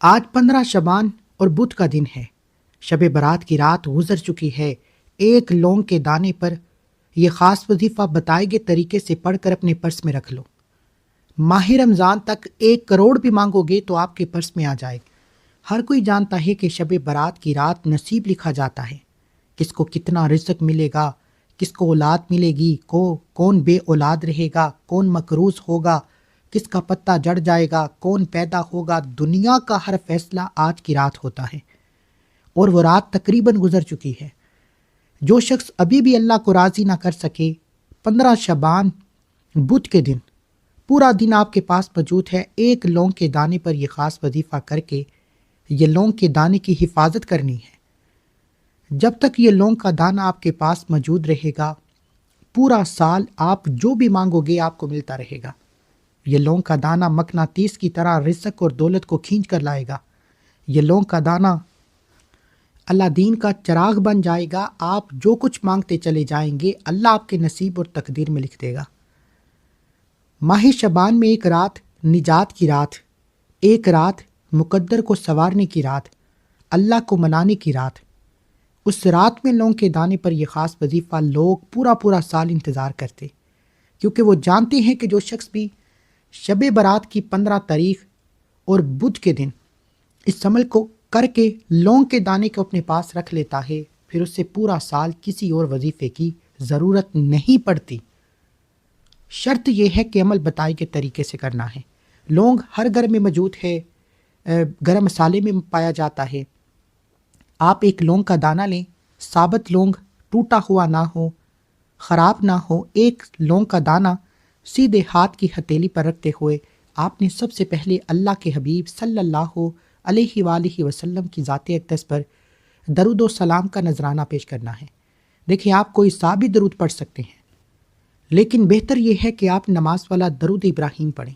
آج 15 شعبان اور بدھ کا دن ہے۔ شب برات کی رات گزر چکی ہے۔ ایک لونگ کے دانے پر یہ خاص وظیفہ بتائے گئے طریقے سے پڑھ کر اپنے پرس میں رکھ لو۔ ماہ رمضان تک 1 کروڑ بھی مانگو گے تو آپ کے پرس میں آ جائے گا۔ ہر کوئی جانتا ہے کہ شب برات کی رات نصیب لکھا جاتا ہے، کس کو کتنا رزق ملے گا، کس کو اولاد ملے گی، کون بے اولاد رہے گا، کون مقروض ہوگا، کس کا پتہ جڑ جائے گا، کون پیدا ہوگا۔ دنیا کا ہر فیصلہ آج کی رات ہوتا ہے، اور وہ رات تقریباً گزر چکی ہے۔ جو شخص ابھی بھی اللہ کو راضی نہ کر سکے، 15 شعبان بدھ کے دن پورا دن آپ کے پاس موجود ہے۔ ایک لونگ کے دانے پر یہ خاص وظیفہ کر کے یہ لونگ کے دانے کی حفاظت کرنی ہے۔ جب تک یہ لونگ کا دانہ آپ کے پاس موجود رہے گا، پورا سال آپ جو بھی مانگو گے آپ کو ملتا رہے گا۔ یہ لونگ کا دانہ مقناطیس کی طرح رزق اور دولت کو کھینچ کر لائے گا۔ یہ لونگ کا دانہ اللہ دین کا چراغ بن جائے گا۔ آپ جو کچھ مانگتے چلے جائیں گے، اللہ آپ کے نصیب اور تقدیر میں لکھ دے گا۔ ماہ شعبان میں ایک رات نجات کی رات، ایک رات مقدر کو سنوارنے کی رات، اللہ کو منانے کی رات۔ اس رات میں لونگ کے دانے پر یہ خاص وظیفہ لوگ پورا سال انتظار کرتے، کیونکہ وہ جانتے ہیں کہ جو شخص بھی شب برات کی 15 تاریخ اور بدھ کے دن اس عمل کو کر کے لونگ کے دانے کو اپنے پاس رکھ لیتا ہے، پھر اس سے پورا سال کسی اور وظیفے کی ضرورت نہیں پڑتی۔ شرط یہ ہے کہ عمل بتائے کے طریقے سے کرنا ہے۔ لونگ ہر گھر میں موجود ہے، گرم مسالے میں پایا جاتا ہے۔ آپ ایک لونگ کا دانہ لیں، ثابت لونگ، ٹوٹا ہوا نہ ہو، خراب نہ ہو۔ ایک لونگ کا دانہ سیدھے ہاتھ کی ہتھیلی پر رکھتے ہوئے آپ نے سب سے پہلے اللہ کے حبیب صلی اللہ علیہ وآلہ وسلم کی ذات اقدس پر درود و سلام کا نذرانہ پیش کرنا ہے۔ دیکھیں، آپ کوئی سا بھی درود پڑھ سکتے ہیں، لیکن بہتر یہ ہے کہ آپ نماز والا درود ابراہیم پڑھیں۔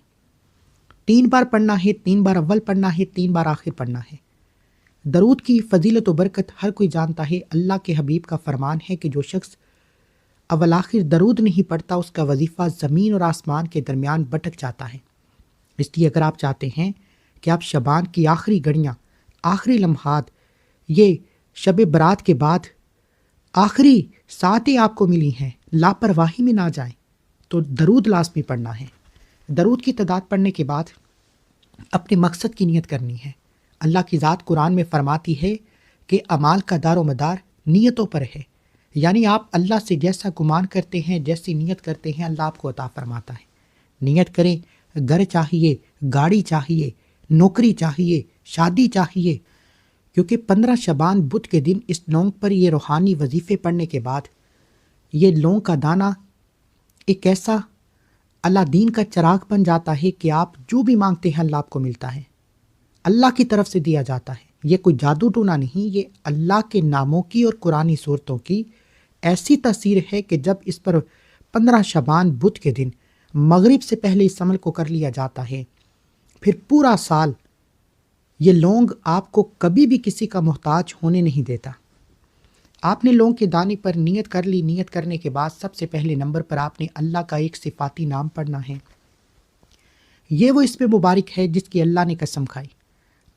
3 بار پڑھنا ہے، 3 بار اول پڑھنا ہے، 3 بار آخر پڑھنا ہے۔ درود کی فضیلت و برکت ہر کوئی جانتا ہے۔ اللہ کے حبیب کا فرمان ہے کہ جو شخص اول آخر درود نہیں پڑھتا، اس کا وظیفہ زمین اور آسمان کے درمیان بھٹک جاتا ہے۔ اس لیے اگر آپ چاہتے ہیں کہ آپ شعبان کی آخری گھڑیاں، آخری لمحات، یہ شب برات کے بعد آخری ساعتیں آپ کو ملی ہیں، لاپرواہی میں نہ جائیں، تو درود لازمی پڑھنا ہے۔ درود کی تعداد پڑھنے کے بعد اپنے مقصد کی نیت کرنی ہے۔ اللہ کی ذات قرآن میں فرماتی ہے کہ اعمال کا دار و مدار نیتوں پر ہے، یعنی آپ اللہ سے جیسا گمان کرتے ہیں، جیسی نیت کرتے ہیں، اللہ آپ کو عطا فرماتا ہے۔ نیت کریں، گھر چاہیے، گاڑی چاہیے، نوکری چاہیے، شادی چاہیے، کیونکہ 15 شعبان بدھ کے دن اس لونگ پر یہ روحانی وظیفے پڑھنے کے بعد یہ لونگ کا دانہ ایک ایسا اللہ دین کا چراغ بن جاتا ہے کہ آپ جو بھی مانگتے ہیں اللہ آپ کو ملتا ہے، اللہ کی طرف سے دیا جاتا ہے۔ یہ کوئی جادو ٹونا نہیں، یہ اللہ کے ناموں کی اور قرآنی صورتوں کی ایسی تاثیر ہے کہ جب اس پر 15 شعبان بدھ کے دن مغرب سے پہلے اس عمل کو کر لیا جاتا ہے، پھر پورا سال یہ لونگ آپ کو کبھی بھی کسی کا محتاج ہونے نہیں دیتا۔ آپ نے لونگ کے دانے پر نیت کر لی۔ نیت کرنے کے بعد سب سے پہلے نمبر پر آپ نے اللہ کا ایک صفاتی نام پڑھنا ہے۔ یہ وہ اسم مبارک ہے جس کی اللہ نے قسم کھائی۔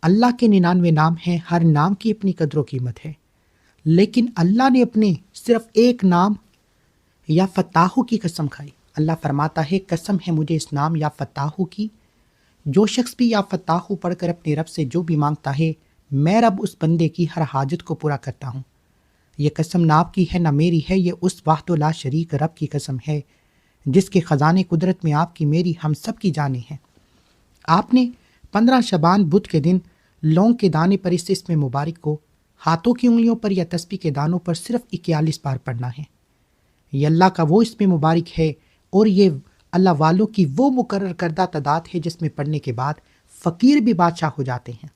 اللہ کے 99 نام ہیں، ہر نام کی اپنی قدر و قیمت ہے، لیکن اللہ نے اپنے صرف ایک نام یا فتاحو کی قسم کھائی۔ اللہ فرماتا ہے، قسم ہے مجھے اس نام یا فتاحو کی، جو شخص بھی یا فتاحو پڑھ کر اپنے رب سے جو بھی مانگتا ہے، میں رب اس بندے کی ہر حاجت کو پورا کرتا ہوں۔ یہ قسم نہ آپ کی ہے نہ میری ہے، یہ اس وحدہ لا شریک رب کی قسم ہے جس کے خزانے قدرت میں آپ کی، میری، ہم سب کی جانیں ہیں۔ آپ نے 15 شعبان بدھ کے دن لونگ کے دانے پر اس اسم مبارک کو ہاتھوں کی انگلیوں پر یا تسبیح کے دانوں پر صرف 41 بار پڑھنا ہے۔ یہ اللہ کا وہ اسم مبارک ہے اور یہ اللہ والوں کی وہ مقرر کردہ تعداد ہے جس میں پڑھنے کے بعد فقیر بھی بادشاہ ہو جاتے ہیں۔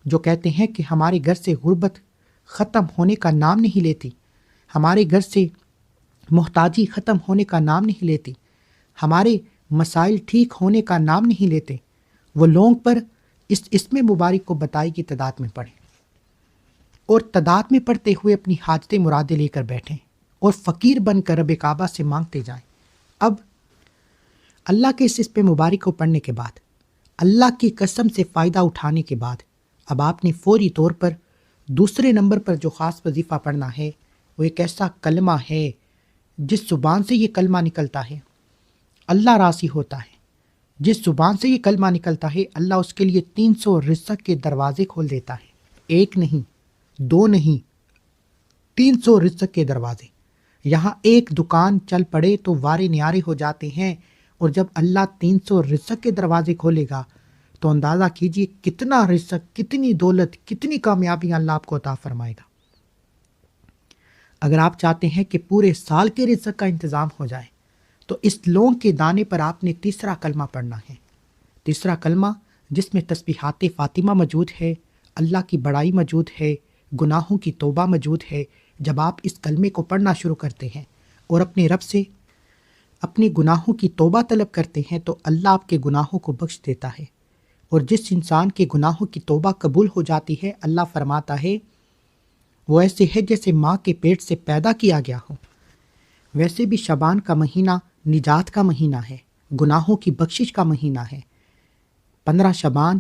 جو کہتے ہیں کہ ہمارے گھر سے غربت ختم ہونے کا نام نہیں لیتی، ہمارے گھر سے محتاجی ختم ہونے کا نام نہیں لیتی، ہمارے مسائل ٹھیک ہونے کا نام نہیں لیتے، وہ لونگ پر اس اسم مبارک کو بتائی کی تعداد میں پڑھیں اور تعداد میں پڑھتے ہوئے اپنی حاجتیں مرادیں لے کر بیٹھیں اور فقیر بن کر رب کعبہ سے مانگتے جائیں۔ اب اللہ کے اس اسم مبارک کو پڑھنے کے بعد، اللہ کی قسم سے فائدہ اٹھانے کے بعد اب آپ نے فوری طور پر دوسرے نمبر پر جو خاص وظیفہ پڑھنا ہے وہ ایک ایسا کلمہ ہے جس زبان سے یہ کلمہ نکلتا ہے اللہ راضی ہوتا ہے۔ جس زبان سے یہ کلمہ نکلتا ہے اللہ اس کے لیے 300 رزق کے دروازے کھول دیتا ہے، ایک نہیں، دو نہیں، 300 رزق کے دروازے۔ یہاں ایک دکان چل پڑے تو وارے نیارے ہو جاتے ہیں، اور جب اللہ 300 رزق کے دروازے کھولے گا تو اندازہ کیجئے کتنا رزق، کتنی دولت، کتنی کامیابیاں اللہ آپ کو عطا فرمائے گا۔ اگر آپ چاہتے ہیں کہ پورے سال کے رزق کا انتظام ہو جائے تو اس لونگ کے دانے پر آپ نے تیسرا کلمہ پڑھنا ہے۔ تیسرا کلمہ جس میں تسبیحات فاطمہ موجود ہے، اللہ کی بڑائی موجود ہے، گناہوں کی توبہ موجود ہے۔ جب آپ اس کلمے کو پڑھنا شروع کرتے ہیں اور اپنے رب سے اپنے گناہوں کی توبہ طلب کرتے ہیں تو اللہ آپ کے گناہوں کو بخش دیتا ہے، اور جس انسان کے گناہوں کی توبہ قبول ہو جاتی ہے اللہ فرماتا ہے وہ ایسے ہے جیسے ماں کے پیٹ سے پیدا کیا گیا ہو۔ ویسے بھی شعبان کا مہینہ نجات کا مہینہ ہے، گناہوں کی بخشش کا مہینہ ہے۔ 15 شعبان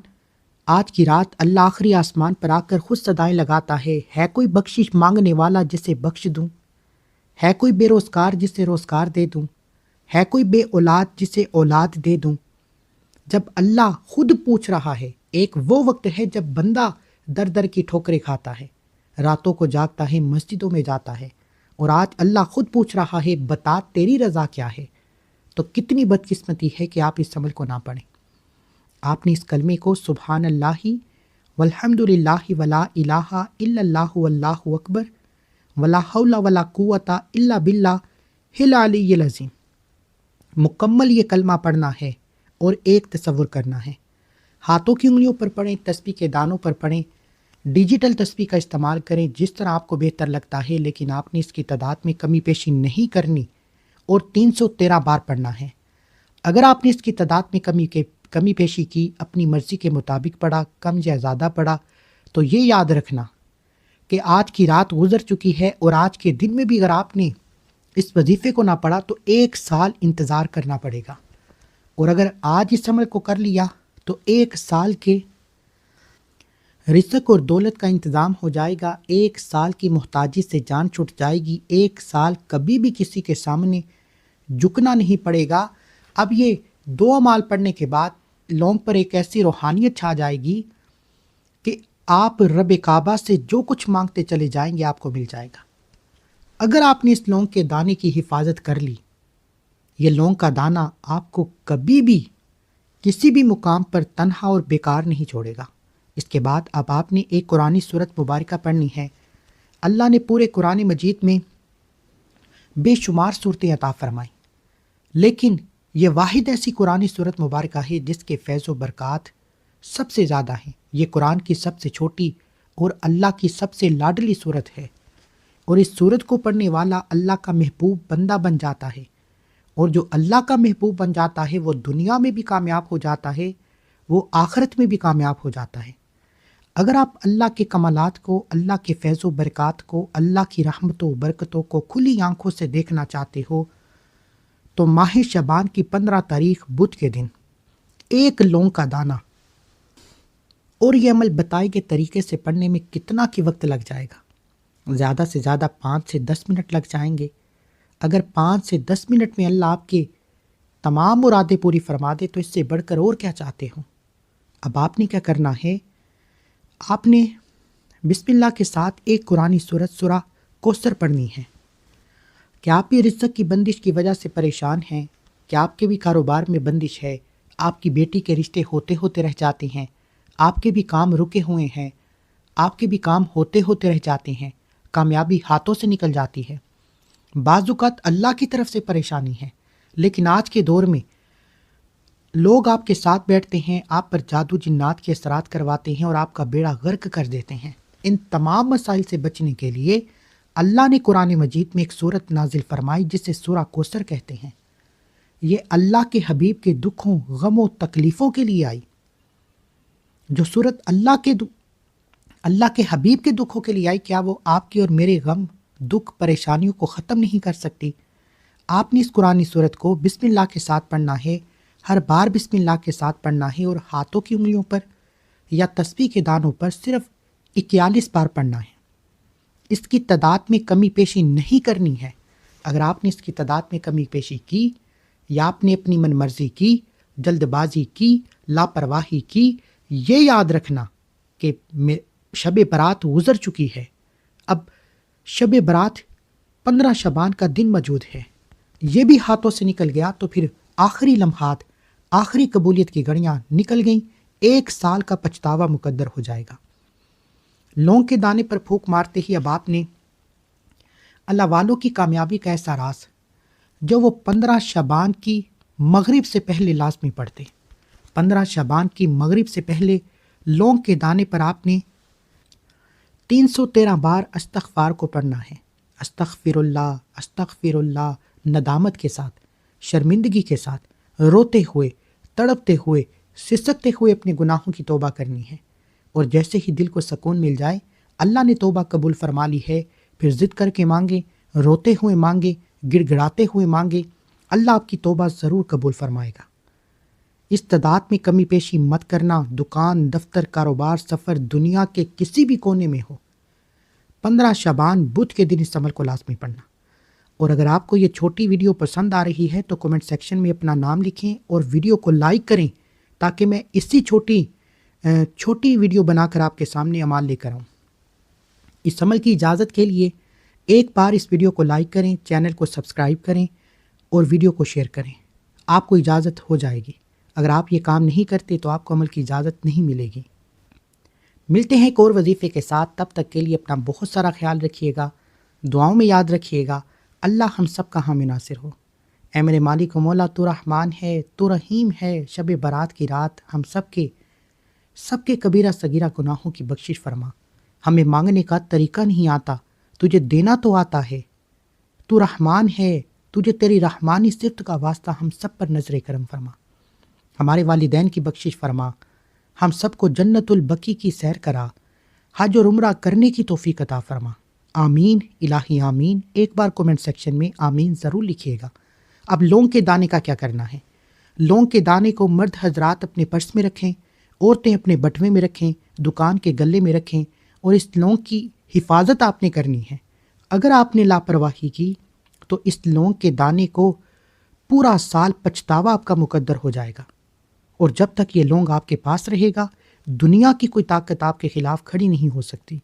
آج کی رات اللہ آخری آسمان پر آ کر خود صدائیں لگاتا ہے کوئی بخشش مانگنے والا جسے بخش دوں، ہے کوئی بے روزگار جسے روزگار دے دوں، ہے کوئی بے اولاد جسے اولاد دے دوں۔ جب اللہ خود پوچھ رہا ہے، ایک وہ وقت ہے جب بندہ در در کی ٹھوکریں کھاتا ہے، راتوں کو جاگتا ہے، مسجدوں میں جاتا ہے، اور آج اللہ خود پوچھ رہا ہے بتا تیری رضا کیا ہے، تو کتنی بدقسمتی ہے کہ آپ اس عمل کو نہ پڑھیں۔ آپ نے اس کلمے کو سبحان اللہ والحمد للہ ولا الہ الا اللہ واللہ اکبر ولا حول ولا قوت الا باللہ العلی العظیم مکمل یہ کلمہ پڑھنا ہے، اور ایک تصور کرنا ہے، ہاتھوں کی انگلیوں پر پڑھیں، تسبیح کے دانوں پر پڑھیں، ڈیجیٹل تسبیح کا استعمال کریں جس طرح آپ کو بہتر لگتا ہے، لیکن آپ نے اس کی تعداد میں کمی پیشی نہیں کرنی اور 313 بار پڑھنا ہے۔ اگر آپ نے اس کی تعداد میں کمی پیشی کی، اپنی مرضی کے مطابق پڑھا، کم یا زیادہ پڑھا، تو یہ یاد رکھنا کہ آج کی رات گزر چکی ہے، اور آج کے دن میں بھی اگر آپ نے اس وظیفے کو نہ پڑھا تو 1 سال انتظار کرنا پڑے گا، اور اگر آج اس عمل کو کر لیا تو 1 سال کے رزق اور دولت کا انتظام ہو جائے گا، 1 سال کی محتاجی سے جان چھٹ جائے گی، 1 سال کبھی بھی کسی کے سامنے جھکنا نہیں پڑے گا۔ اب یہ 2 اعمال پڑھنے کے بعد لوگوں پر ایک ایسی روحانیت چھا جائے گی کہ آپ رب کعبہ سے جو کچھ مانگتے چلے جائیں گے آپ کو مل جائے گا۔ اگر آپ نے اس لونگ کے دانے کی حفاظت کر لی، یہ لونگ کا دانہ آپ کو کبھی بھی کسی بھی مقام پر تنہا اور بیکار نہیں چھوڑے گا۔ اس کے بعد اب آپ نے ایک قرآنی سورت مبارکہ پڑھنی ہے۔ اللہ نے پورے قرآن مجید میں بے شمار صورتیں عطا فرمائیں، لیکن یہ واحد ایسی قرآنی سورت مبارکہ ہے جس کے فیض و برکات سب سے زیادہ ہیں۔ یہ قرآن کی سب سے چھوٹی اور اللہ کی سب سے لاڈلی سورت ہے، اور اس سورت کو پڑھنے والا اللہ کا محبوب بندہ بن جاتا ہے، اور جو اللہ کا محبوب بن جاتا ہے وہ دنیا میں بھی کامیاب ہو جاتا ہے، وہ آخرت میں بھی کامیاب ہو جاتا ہے۔ اگر آپ اللہ کے کمالات کو، اللہ کے فیض و برکات کو، اللہ کی رحمتوں و برکتوں کو کھلی آنکھوں سے دیکھنا چاہتے ہو تو ماہ شعبان کی 15 تاریخ بدھ کے دن 1 لونگ کا دانہ، اور یہ عمل بتائے گئے طریقے سے پڑھنے میں کتنا کی وقت لگ جائے گا؟ زیادہ سے زیادہ 5 سے 10 منٹ لگ جائیں گے۔ اگر 5 سے 10 منٹ میں اللہ آپ کے تمام مرادیں پوری فرما دے تو اس سے بڑھ کر اور کیا چاہتے ہو؟ اب آپ نے کیا کرنا ہے، آپ نے بسم اللہ کے ساتھ ایک قرآنی سورت سورہ کوثر پڑھنی ہے۔ کیا آپ بھی رزق کی بندش کی وجہ سے پریشان ہیں؟ کیا آپ کے بھی کاروبار میں بندش ہے؟ آپ کی بیٹی کے رشتے ہوتے ہوتے رہ جاتے ہیں؟ آپ کے بھی کام رکے ہوئے ہیں؟ آپ کے بھی کام ہوتے ہوتے رہ جاتے ہیں؟ کامیابی ہاتھوں سے نکل جاتی ہے؟ بعض اوقات اللہ کی طرف سے پریشانی ہے، لیکن آج کے دور میں لوگ آپ کے ساتھ بیٹھتے ہیں، آپ پر جادو جنات کے اثرات کرواتے ہیں اور آپ کا بیڑا غرق کر دیتے ہیں۔ ان تمام مسائل سے بچنے کے لیے اللہ نے قرآن مجید میں ایک سورت نازل فرمائی جسے سورہ کوثر کہتے ہیں۔ یہ اللہ کے حبیب کے دکھوں، غموں، تکلیفوں کے لیے آئی۔ جو سورت اللہ کے حبیب کے دکھوں کے لیے آئی، کیا وہ آپ کے اور میرے غم، دکھ، پریشانیوں کو ختم نہیں کر سکتی؟ آپ نے اس قرآنی سورت کو بسم اللہ کے ساتھ پڑھنا ہے، ہر بار بسم اللہ کے ساتھ پڑھنا ہے، اور ہاتھوں کی انگلیوں پر یا تسبیح کے دانوں پر صرف 41 بار پڑھنا ہے۔ اس کی تعداد میں کمی بیشی نہیں کرنی ہے۔ اگر آپ نے اس کی تعداد میں کمی بیشی کی یا آپ نے اپنی من مرضی کی، جلد بازی کی، لاپرواہی کی، یہ یاد رکھنا کہ شب برات گزر چکی ہے۔ اب شب برات 15 شعبان کا دن موجود ہے، یہ بھی ہاتھوں سے نکل گیا تو پھر آخری لمحات، آخری قبولیت کی گھڑیاں نکل گئیں، 1 سال کا پچھتاوا مقدر ہو جائے گا۔ لونگ کے دانے پر پھونک مارتے ہی اب آپ نے اللہ والوں کی کامیابی کا ایسا راز جو وہ 15 شعبان کی مغرب سے پہلے لازمی پڑھتے۔ 15 شعبان کی مغرب سے پہلے لونگ کے دانے پر آپ نے 313 بار استغفار کو پڑھنا ہے۔ استغفر اللہ ندامت کے ساتھ، شرمندگی کے ساتھ، روتے ہوئے، تڑپتے ہوئے، سسکتے ہوئے اپنے گناہوں کی توبہ کرنی ہے۔ اور جیسے ہی دل کو سکون مل جائے، اللہ نے توبہ قبول فرما لی ہے، پھر ضد کر کے مانگے، روتے ہوئے مانگے، گڑ گڑاتے ہوئے مانگے، اللہ آپ کی توبہ ضرور قبول فرمائے گا۔ اس تعداد میں کمی پیشی مت کرنا۔ دکان، دفتر، کاروبار، سفر، دنیا کے کسی بھی کونے میں ہو، 15 شعبان بدھ کے دن اس عمل کو لازمی پڑھنا۔ اور اگر آپ کو یہ چھوٹی ویڈیو پسند آ رہی ہے تو کمنٹ سیکشن میں اپنا نام لکھیں اور ویڈیو کو لائک کریں تاکہ میں اسی چھوٹی ویڈیو بنا کر آپ کے سامنے عمل لے کر آؤں۔ اس عمل کی اجازت کے لیے ایک بار اس ویڈیو کو لائک کریں، چینل کو سبسکرائب کریں اور ویڈیو کو شیئر کریں۔ آپ کو اجازت ہو جائے گی۔ اگر آپ یہ کام نہیں کرتے تو آپ کو عمل کی اجازت نہیں ملے گی۔ ملتے ہیں ایک اور وظیفے کے ساتھ، تب تک کے لیے اپنا بہت سارا خیال رکھیے گا، دعاؤں میں یاد رکھیے گا۔ اللہ ہم سب کا حامی ناصر ہو۔ اے میرے مالک و مولا، تو رحمان ہے، تو رحیم ہے۔ شب برات کی رات ہم سب کے کبیرہ صغیرہ گناہوں کی بخشش فرما۔ ہمیں مانگنے کا طریقہ نہیں آتا، تجھے دینا تو آتا ہے۔ تو رحمان ہے، تجھے تیری رحمانی صفت کا واسطہ ہم سب پر نظر کرم فرما۔ ہمارے والدین کی بخشش فرما، ہم سب کو جنت البقیع کی سیر کرا، حج اور عمرہ کرنے کی توفیق عطا فرما۔ آمین الہی آمین۔ ایک بار کومنٹ سیکشن میں آمین ضرور لکھیے گا۔ اب لونگ کے دانے کا کیا کرنا ہے؟ لونگ کے دانے کو مرد حضرات اپنے پرس میں رکھیں، عورتیں اپنے بٹوے میں رکھیں، دکان کے گلے میں رکھیں، اور اس لونگ کی حفاظت آپ نے کرنی ہے۔ اگر آپ نے لاپرواہی کی تو اس لونگ کے دانے کو پورا سال پچھتاوا آپ کا مقدر ہو جائے گا، اور جب تک یہ لونگ آپ کے پاس رہے گا، دنیا کی کوئی طاقت آپ کے خلاف کھڑی نہیں ہو سکتی۔